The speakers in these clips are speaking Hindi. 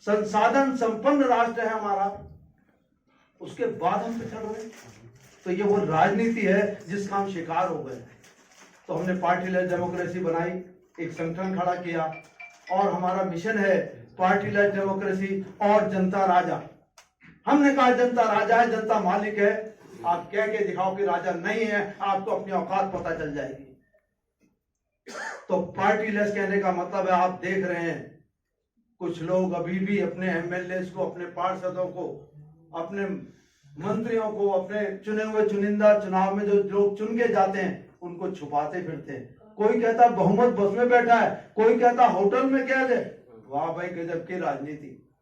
संसाधन संपन्न राष्ट्र है हमारा, उसके बाद हम पिछड़ रहे हैं। तो ये वो राजनीति है जिसका हम शिकार हो गए। तो हमने पार्टी लेस डेमोक्रेसी बनाई, एक संगठन खड़ा किया और हमारा मिशन है पार्टी लेस डेमोक्रेसी और जनता राजा। हमने कहा जनता राजा है, जनता मालिक है। आप कह के दिखाओ कि राजा नहीं है, आपको अपनी औकात पता चल जाएगी। तो पार्टी लेस कहने का मतलब है, आप देख रहे हैं कुछ लोग अभी भी अपने एमएलए को, अपने पार्षदों को, अपने मंत्रियों को, अपने चुने हुए चुनिंदा चुनाव में जो लोग चुन के जाते हैं उनको छुपाते फिरते हैं। कोई कहता बहुमत बस में बैठा है, कोई कहता होटल में कैद है। वाह भाई, गजब की राजनीति।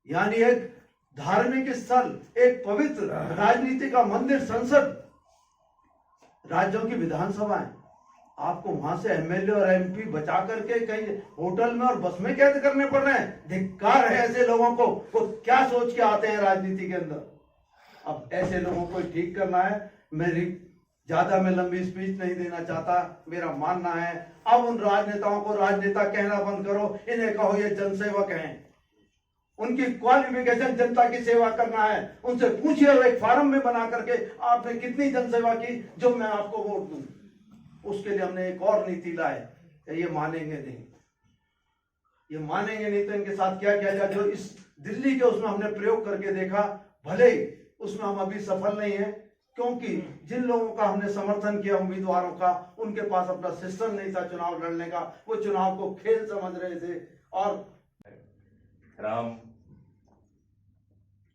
यानी एक धार्मिक स्थल, एक पवित्र राजनीति का मंदिर, संसद, राज्यों की विधानसभाएं, आपको वहां से एमएलए और एमपी बचा करके कहीं होटल में और बस में कैद करने पड़ रहे हैं। धिक्कार है ऐसे लोगों को। वो क्या सोच के आते हैं राजनीति के अंदर। अब ऐसे लोगों को ठीक करना है। मैं लंबी स्पीच नहीं देना चाहता। मेरा मानना है अब उन राजनेताओं को राजनेता कहना बंद करो, इन्हें कहो ये जनसेवक हैं। उनकी क्वालिफिकेशन जनता की सेवा करना है। उनसे पूछिए और एक फार्म में बना करके आपने कितनी जनसेवा की जो मैं आपको वोट दूं। उसके लिए हमने एक और नीति लाए। ये मानेंगे नहीं, ये मानेंगे नहीं तो इनके साथ क्या किया जाए। जो इस दिल्ली के उसमें हमने प्रयोग करके देखा, भले ही उसमें हम अभी सफल नहीं है, क्योंकि जिन लोगों का हमने समर्थन किया उम्मीदवारों का, उनके पास अपना सिस्टम नहीं था चुनाव लड़ने का। वो चुनाव को खेल समझ रहे थे। और राम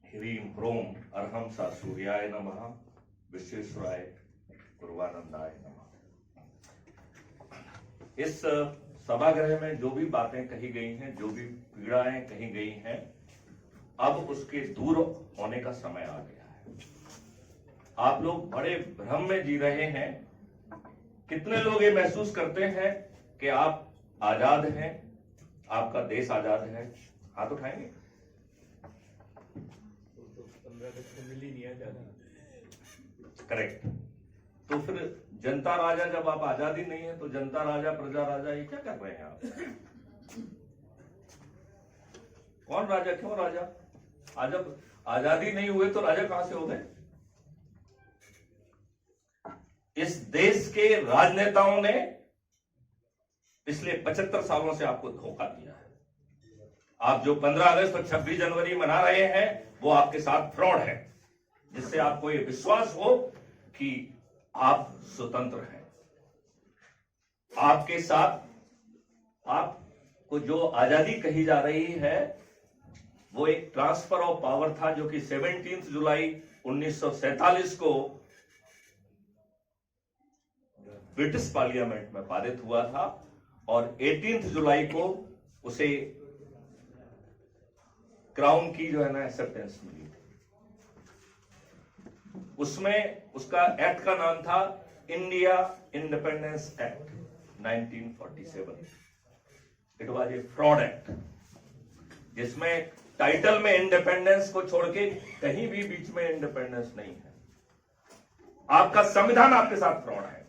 ह्रीं ह्रों अर्हं सा सूर्याय नमः, विश्वेश्वराय पूर्वानंदाय नमः। इस सभागृह में जो भी बातें कही गई हैं, जो भी पीड़ाएं कही गई हैं, अब उसके दूर होने का समय आ गया है। आप लोग बड़े भ्रम में जी रहे हैं। कितने लोग ये महसूस करते हैं कि आप आजाद हैं, आपका देश आजाद है? हाथ उठाएंगे। 15% मिल ही नहीं है ज्यादा। करेक्ट। तो फिर जनता राजा, जब आप आजादी नहीं है तो जनता राजा प्रजा राजा, ये क्या कर रहे हैं आप? कौन राजा, क्यों राजा? आज जब आजादी नहीं हुए तो राजा कहां से हो गए? इस देश के राजनेताओं ने पिछले 75 सालों से आपको धोखा दिया है। आप जो 15 अगस्त और 26 जनवरी मना रहे हैं वो आपके साथ फ्रॉड है, जिससे आपको ये विश्वास हो कि आप स्वतंत्र हैं। आपके साथ आपको जो आजादी कही जा रही है वो एक ट्रांसफर ऑफ पावर था, जो कि 17 जुलाई 1947 को ब्रिटिश पार्लियामेंट में पारित हुआ था और 18 जुलाई को उसे क्राउन की जो है ना एक्सेप्टेंस मिली थी। उसमें उसका एक्ट का नाम था India independence act 1947। It was a fraud act, जिसमें टाइटल में इंडिपेंडेंस को छोड़ के कहीं भी बीच में इंडिपेंडेंस नहीं है। आपका संविधान आपके साथ फ्रॉड है।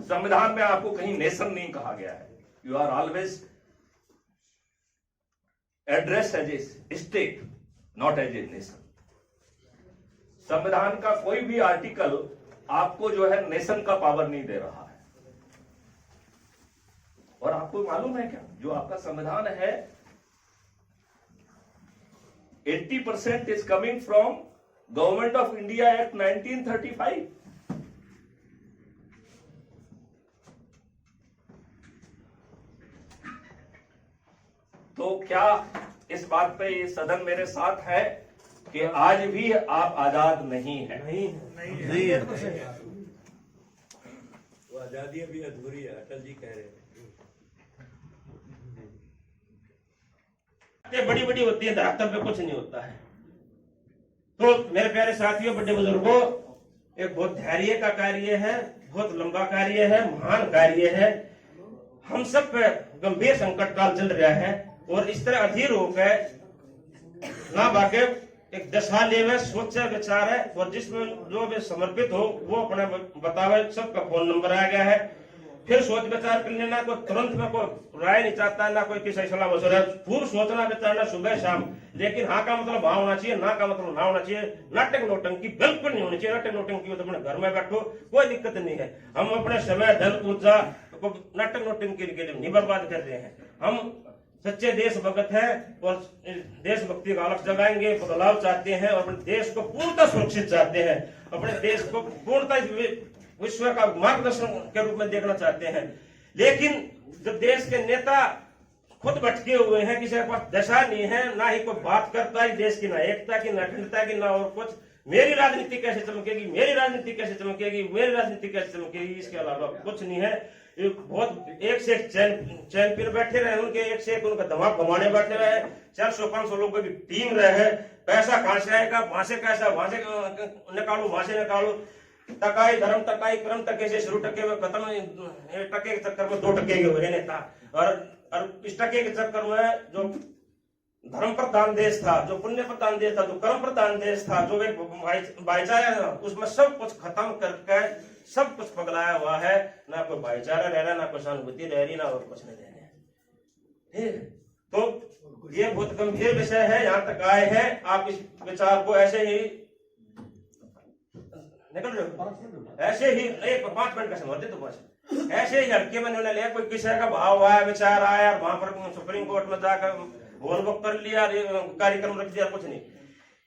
संविधान में आपको कहीं नेशन नहीं कहा गया है। You are always address as a state, not as a nation. संविधान का कोई भी आर्टिकल आपको जो है नेशन का पावर नहीं दे रहा है। और आपको मालूम है क्या, जो आपका संविधान है 80% is coming from government of India act 1935। तो क्या इस बात पे ये सदन मेरे साथ है कि आज भी आप आजाद नहीं है? नहीं है। वो आजादी अभी अधूरी है, अटल जी कह रहे हैं। बड़ी बड़ी होती है, धरातल पे कुछ नहीं होता है। तो मेरे प्यारे साथियों, बड़े बुजुर्गों, एक बहुत धैर्य का कार्य है, बहुत लंबा कार्य है, महान कार्य है। हम सब पे गंभीर संकट काल चल रहा है और इस तरह अधीर होकर ना भाग्य एक दशा लेवे, सोच विचार है और जिसमें जो भी समर्पित हो वो अपना बतावे। सबका फोन नंबर आ गया है फिर सोच विचार कर लेना, कोई तुरंत में कोई राय नहीं चाहता, ना कोई किसी सलाह मशवरा, खूब सोचना विचारना सुबह शाम। लेकिन हाँ का मतलब हाँ होना चाहिए, ना का मतलब ना होना चाहिए। नाटक नोटंकी बिल्कुल नहीं होनी चाहिए। नाटक नोटंकी तो अपने घर में बैठो, कोई दिक्कत नहीं है। हम अपने समय धन ऊर्जा को नाटक नोटंकी के लिए नहीं बर्बाद कर रहे हैं। हम सच्चे देशभक्त हैं और देशभक्ति का आलस जगाएंगे, बदलाव चाहते हैं और अपने देश को पूर्णतः सुरक्षित चाहते हैं, अपने देश को पूर्णतः विश्व का मार्गदर्शन के रूप में देखना चाहते हैं। लेकिन जब देश के नेता खुद भटके हुए हैं, किसी के पास दशा नहीं है, ना ही कोई बात करता है देश की, ना एकता की, ना अखंडता की, ना और कुछ, मेरी राजनीति कैसे चमकेगी, मेरी राजनीति कैसे चमकेगी, मेरी राजनीति कैसे चमकेगी, इसके अलावा कुछ नहीं है। बहुत एक से एक चैंपियन बैठे रहे, उनके एक से एक उनका दिमाग घुमाने बैठे रहे, 400-500 लोगों की टीम रहे। पैसा कहां से आएगा, वहां से कैसा, वहां से निकालो, वहां से निकालो। टकाई धर्म टकाई क्रम टके से शुरू, टके में खत्म, टके के चक्कर में 2 टके के हुए नेता, और इस टके के चक्कर में जो धर्म प्रधान देश था, जो पुण्य प्रधान देश था, जो कर्म प्रधान देश था, जो एक भाईचारा था, उसमें सब कुछ खत्म करके सब कुछ पगलाया हुआ है। ना कोई भाईचारा रह रहा, ना कोई सहानुभूति रह रही, ना और कुछ नहीं रह रहा। तो ये बहुत गंभीर विषय है। यहाँ तक आए हैं, आप इस विचार को ऐसे ही निकल रहे हो, ऐसे ही 5 मिनट का समय दे, तो बस ऐसे ही हल्के में लिया। कोई किसी का भाव आया, विचार आया, वहां पर सुप्रीम कोर्ट में जाकर बोल बुक कर लिया, कार्यक्रम रख दिया, कुछ नहीं।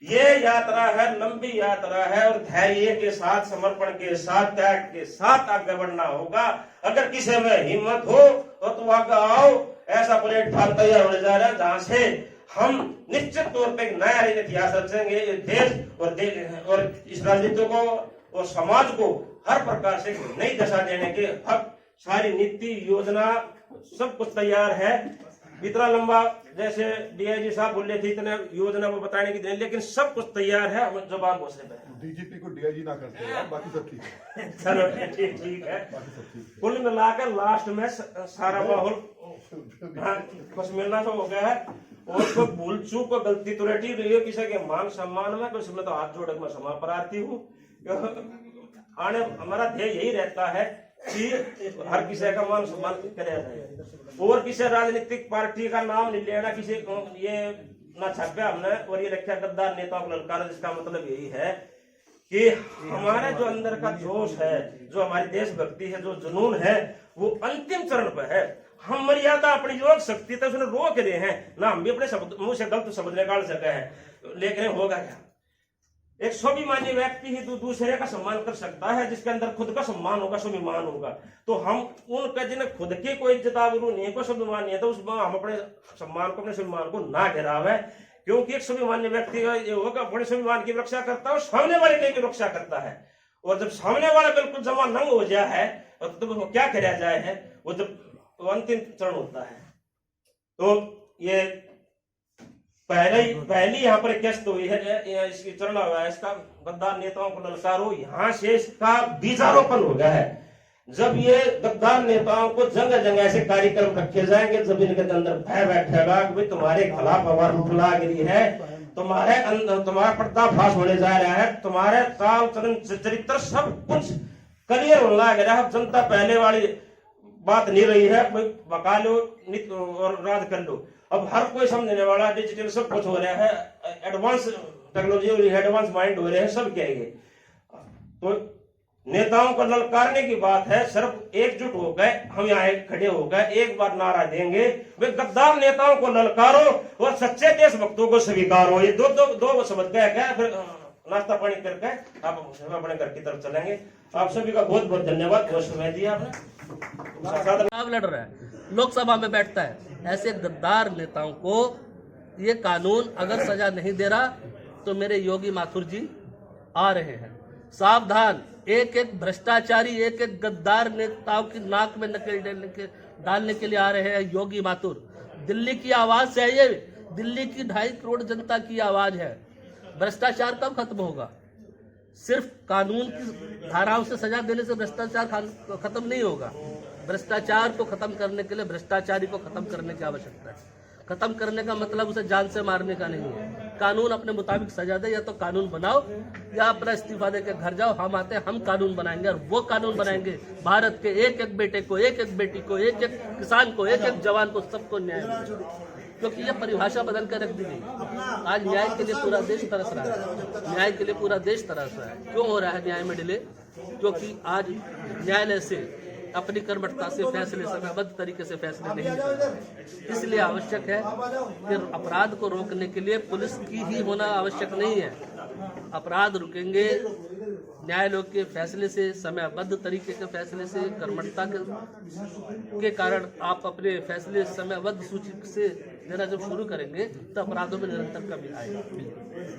ये यात्रा है, लंबी यात्रा है, और धैर्य के साथ, समर्पण के साथ, त्याग के साथ आगे बढ़ना होगा। अगर किसी में हिम्मत हो तो आगे आओ। ऐसा प्लेटफॉर्म तैयार होने जा रहा है जहां से हम निश्चित तौर पर एक नया इतिहास रचेंगे। देश और इस राजनीति को और समाज को हर प्रकार से नई दशा देने के हक, सारी नीति योजना सब कुछ तैयार है। इतना लंबा जैसे डीआईजी साहब बोल रहे थे, इतने योजना को बताने की नहीं, लेकिन सब कुछ तैयार है। हम जवाब घोषणा पे डीजीपी को डीआईजी ना करते हैं, बाकी सब ठीक है। चलो ठीक है। कुल मिलाकर लास्ट में सारा माहौल बस मिलना तो हो गया है, और कोई भूल चूक को गलती तो रही है किसी के मान सम्मान में, कुछ मैं तो हाथ जोड़ मैं क्षमा प्रार्थी हूँ। आने हमारा ध्येय यही रहता है कि हर किसी का मान सम्मान किया जाए, और किसी राजनीतिक पार्टी का नाम नहीं लेना, किसी को ये ना छापा हमने और ये रखा गद्दार नेताओं को ललकारा। जिसका मतलब यही है कि हमारे जो अंदर का जोश है, जो हमारी देशभक्ति है, जो जुनून है, वो अंतिम चरण पर है। हम मर्यादा अपनी योग शक्ति तक उसने रोक रहे हैं ना, हम भी अपने मुंह से गलत शब्द निकाल सके हैं, लेकिन होगा क्या? एक स्वाभिमानी व्यक्ति ही तो दूसरे का सम्मान कर सकता है, जिसके अंदर खुद का सम्मान होगा, स्वाभिमान होगा। तो हम उनका जिन्हें खुद की कोई इज्जत आबरू नहीं है, कोई स्वाभिमान नहीं है, तो उसमें हम अपने सम्मान को, अपने स्वाभिमान को ना गिरावे। क्योंकि एक स्वाभिमानी व्यक्ति ये होगा, अपने स्वाभिमान की रक्षा करता है और सामने वाले की रक्षा करता है। और जब सामने वाला बिल्कुल जमा नंग हो जाए है, तो क्या किया जाए है, वो जब अंतिम चरण होता है। तो ये पहली यहाँ पर किस्त हुई है, इसकी चरण हुआ है, इसका गद्दार नेताओं को ललकारो, यहाँ से इसका बीजारोपण हो गया है। जब ये गद्दार नेताओं को जगह जगह ऐसे कार्यक्रम रखे जाएंगे, जब इनके अंदर भय बैठेगा कि भाई तुम्हारे खिलाफ हमारी मुखलागिरी है, तुम्हारे अंदर तुम्हारा पर्दाफाश होने जा रहा है, तुम्हारे चाल चलन चरित्र सब कुछ क्लियर होने लग रहा है। जनता पहले वाली बात नहीं रही है, बका लो और राज कर लो। अब हर कोई समझने वाला, डिजिटल सब कुछ हो रहा है, एडवांस टेक्नोलॉजी हो रही है, एडवांस माइंड हो रहे हैं, सब कहेंगे। तो नेताओं को ललकारने की बात है, सिर्फ एकजुट हो गए, हम यहाँ खड़े हो गए, एक बार नारा देंगे, वे गद्दार नेताओं को ललकारो और सच्चे देशभक्तों को स्वीकारो। ये दो शब्द कह गए, फिर नाश्ता पानी करके आप अपने घर की तरफ चलेंगे। आप सभी का बहुत बहुत धन्यवाद, बहुत समय दिया आपने। आप लड़ रहा है, लोकसभा में बैठता है, ऐसे गद्दार नेताओं को ये कानून अगर सजा नहीं दे रहा तो मेरे योगी माथुर जी आ रहे हैं। सावधान, एक एक भ्रष्टाचारी, एक एक गद्दार नेताओं की नाक में नकेल डालने के लिए आ रहे हैं योगी माथुर। दिल्ली की आवाज है ये, दिल्ली की 2.5 करोड़ जनता की आवाज है। भ्रष्टाचार कब खत्म होगा? सिर्फ कानून की धाराओं से सजा देने से भ्रष्टाचार खत्म नहीं होगा। भ्रष्टाचार को खत्म करने के लिए भ्रष्टाचारी को खत्म करने की आवश्यकता है। खत्म करने का मतलब उसे जान से मारने का नहीं है। कानून अपने मुताबिक सजा दे, या तो कानून बनाओ या अपना इस्तीफा दे के घर जाओ। हम आते हैं, हम कानून बनाएंगे, और वो कानून बनाएंगे भारत के एक एक बेटे को, एक एक बेटी को, एक एक किसान को, एक एक जवान को, सबको न्याय मिले। क्योंकि ये परिभाषा बदल कर रख दी गई। आज न्याय के लिए पूरा देश तरस रहा है, न्याय के लिए पूरा देश तरस रहा है। क्यों हो रहा है न्याय में डिले? क्योंकि आज न्यायालय से अपनी कर्मठता से फैसले समयबद्ध तरीके से फैसले नहीं कर रहे। इसलिए आवश्यक है कि अपराध को रोकने के लिए पुलिस की ही होना आवश्यक नहीं है। अपराध रुकेंगे न्यायालयों के फैसले से, समयबद्ध तरीके के फैसले से, कर्मठता के कारण आप अपने फैसले समयबद्ध सूची से देना जब शुरू करेंगे तो अपराधों में निरंतर कमी आएगा।